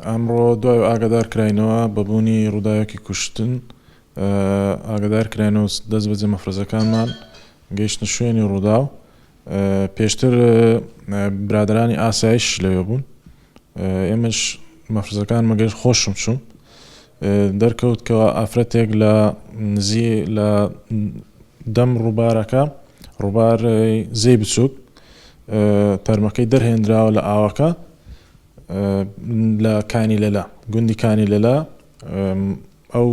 ئەمڕۆ دوای ئاگادار کراینەوە بەبوونی ڕووداوێکی کوشتن ئاگادار کراینەوە دەست بەجێ مەفرەزەکانمان گەیشتنە شوێنی ڕووداو پێشتر برادرانی ئاسایش لەوێ بوون ئێمەش مەفرەزەکانمان گەیشت خۆشم چوون دەرکەوتکەوە ئافرەتێک لە دەم ڕووبارەکە ڕووبار زەی بچووک تەرمەکەی دەرهێنراوە لە ئاوەکە لە کانی لەلا گوندی کانی لەلا ئەو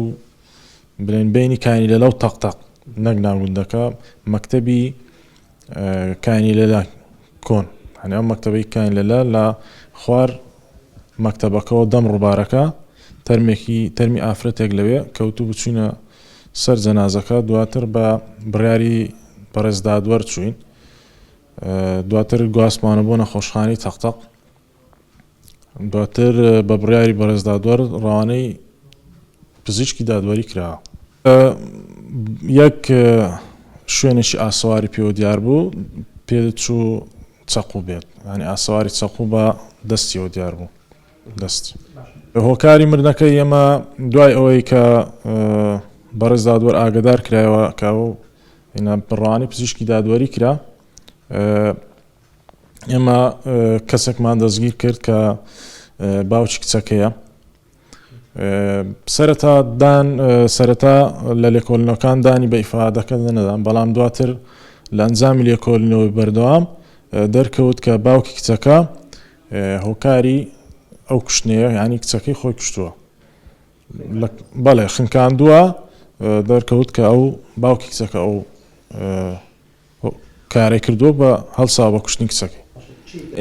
بڵێن بینی کانی لەلا و تەقتەق نەک ناوگوندەکە مەکتەبی کانی لەلا کۆن هەنێ ئەو مەکتەبەی کانی لەلا لە خوار مەکتەبەکەەوە دەم ڕووبارەکە تەرمی ئافرەتێک لەوێ کەوتوو بچوونە سەر جەنازەکە دواتر بە بڕیاری بەڕێزدادوەر چوین دواتر گواستمانە بۆ نەخۆشخانەی تەقتەق دواتر بە بڕیاری بەڕێزدادوەر ڕەوانەی پزیشکی دادوەری کراوە یەک شوێنێکی ئاسەواری پێوە دیار بوو پێدەچوو چەقو بێت ینی ئاسەواری چەقو بە دەستیەوە دیار بوو دەستی هۆکاری مردنەکەی ئێمە دوای ئەوەی کە بەڕێزدادوەر ئاگادار کرایەوە کاو بڕوانی پزیشکی دادوەری کرا ئێمە کەسێکمان دەستگیر کرد کە باوکی کچەکەیە سەرەتا لە لێکۆڵینەوەکان دانی بە ئیفادەکە نەدان بەڵام دواتر لە ئەنجامی لێکۆڵینەوەی بەردەوام دەرکەوت کە باوکی کچەکە هۆکاری ئەو کوشتنەیە ینی کچەکەی خۆی کوشتووە بەڵێ خنکاندووە دەرکەوت کە ئەو باوکی کچەکە ئەو کارێک کردووە بە هەڵسا بە کوشتنی کچەکەی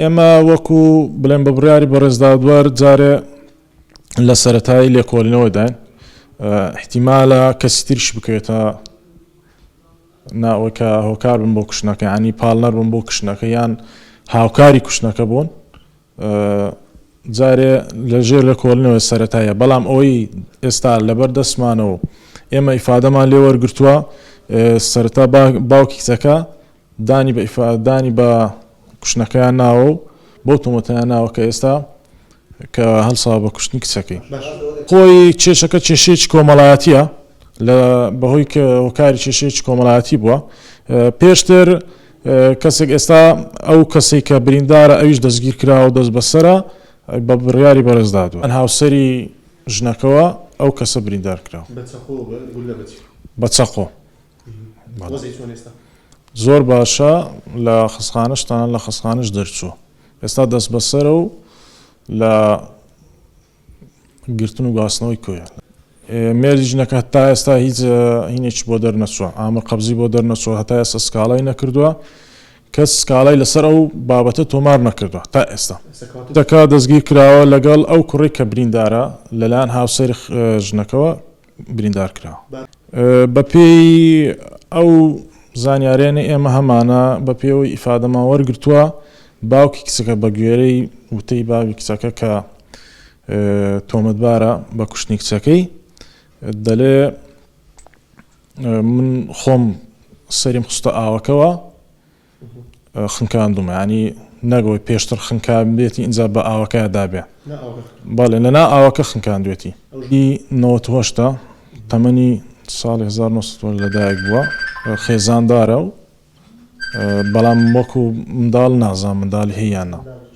ئێمە وەکو بڵێن بە بڕیاری بەڕێزدادوەر جارێ لە سەرەتایی لێکۆڵینەوە داین احتیمالە کەسی تریش بکەوێتە ناوەی کە هۆکار بن بۆ کوشتنەکە ینی پاڵنەر بن بۆ کوشتنەکە یان هاوکاری کوشتنەکە بوون جارێ لەژێر لێکۆڵینەوەی سەرەتایە بەڵام ئەوەی ئێستا لەبەر دەستمانەوە ئێمە ئیفادەمان لێ وەرگرتووە سەرەتا باوکی کچەکە دانی بە کوشتنەکەیان ناوە و بۆ تۆمەتیان ناوە کە ئێستا کە هەڵسا بە کوشتنی کچەکەی خۆی کێشەکە کێشەیەکی کۆمەڵایەتیە بەهۆی کە هۆکاری کێشەیەکی کۆمەڵایەتی بووە پێشتر کەسێک ئێستا ئەو کەسێک کە بریندارە ئەویش دەستگیر کراوە دەست بەسەرە بە بڕیاری بەڕێزدادوە ئەن هاوسەری ژنەکەوە ئەو کەسە بریندار کراوە بە چەقۆ زۆر باشە لە خستخانەش تەنانەت لە خستخانەش دەرچووە ئێستا دەست بەسەرە و لە گرتن و گواستنەوەی کۆیە مێردی ژنەکە هەتا ئێستا هیچ هینێکی بۆ دەرنەچووە ئامر قەبزی بۆ دەرنەچووە هەتا ئێستا سکاڵای نەکردووە کەس سکاڵای لەسەر ئەو بابەتە تۆمار نەکردووە تا ئێستا دەکا دەستگیر کراوە لەگەڵ ئەو کوڕی کە بریندارە لەلایەن هاوسەری ژنەکەەوە بریندار کراوە بەپێی ئەو زانیاریانە ئێمە هەمانە بە پێوەی ئیفادەمان وەرگرتووە باوکی کچەکە بە گوێرەی وتەی باوی کچەکە کە تۆمەتبارە بە کوشتنی کچەکەی دەڵێ من خۆم سەریم خستە ئاوەکەوە خنکاندومە ینی نەگەوەی پێشتر خنکان بێتی ئینجا بە ئاوەکەیە دابێ بەڵێ لەنا ئاوەکە خنکاندوێتی 98 تەمەنی ساڵی 1970 لەدایک بووە خێزاندارە و بەڵام وەکو منداڵ نازان منداڵی هەیەیانە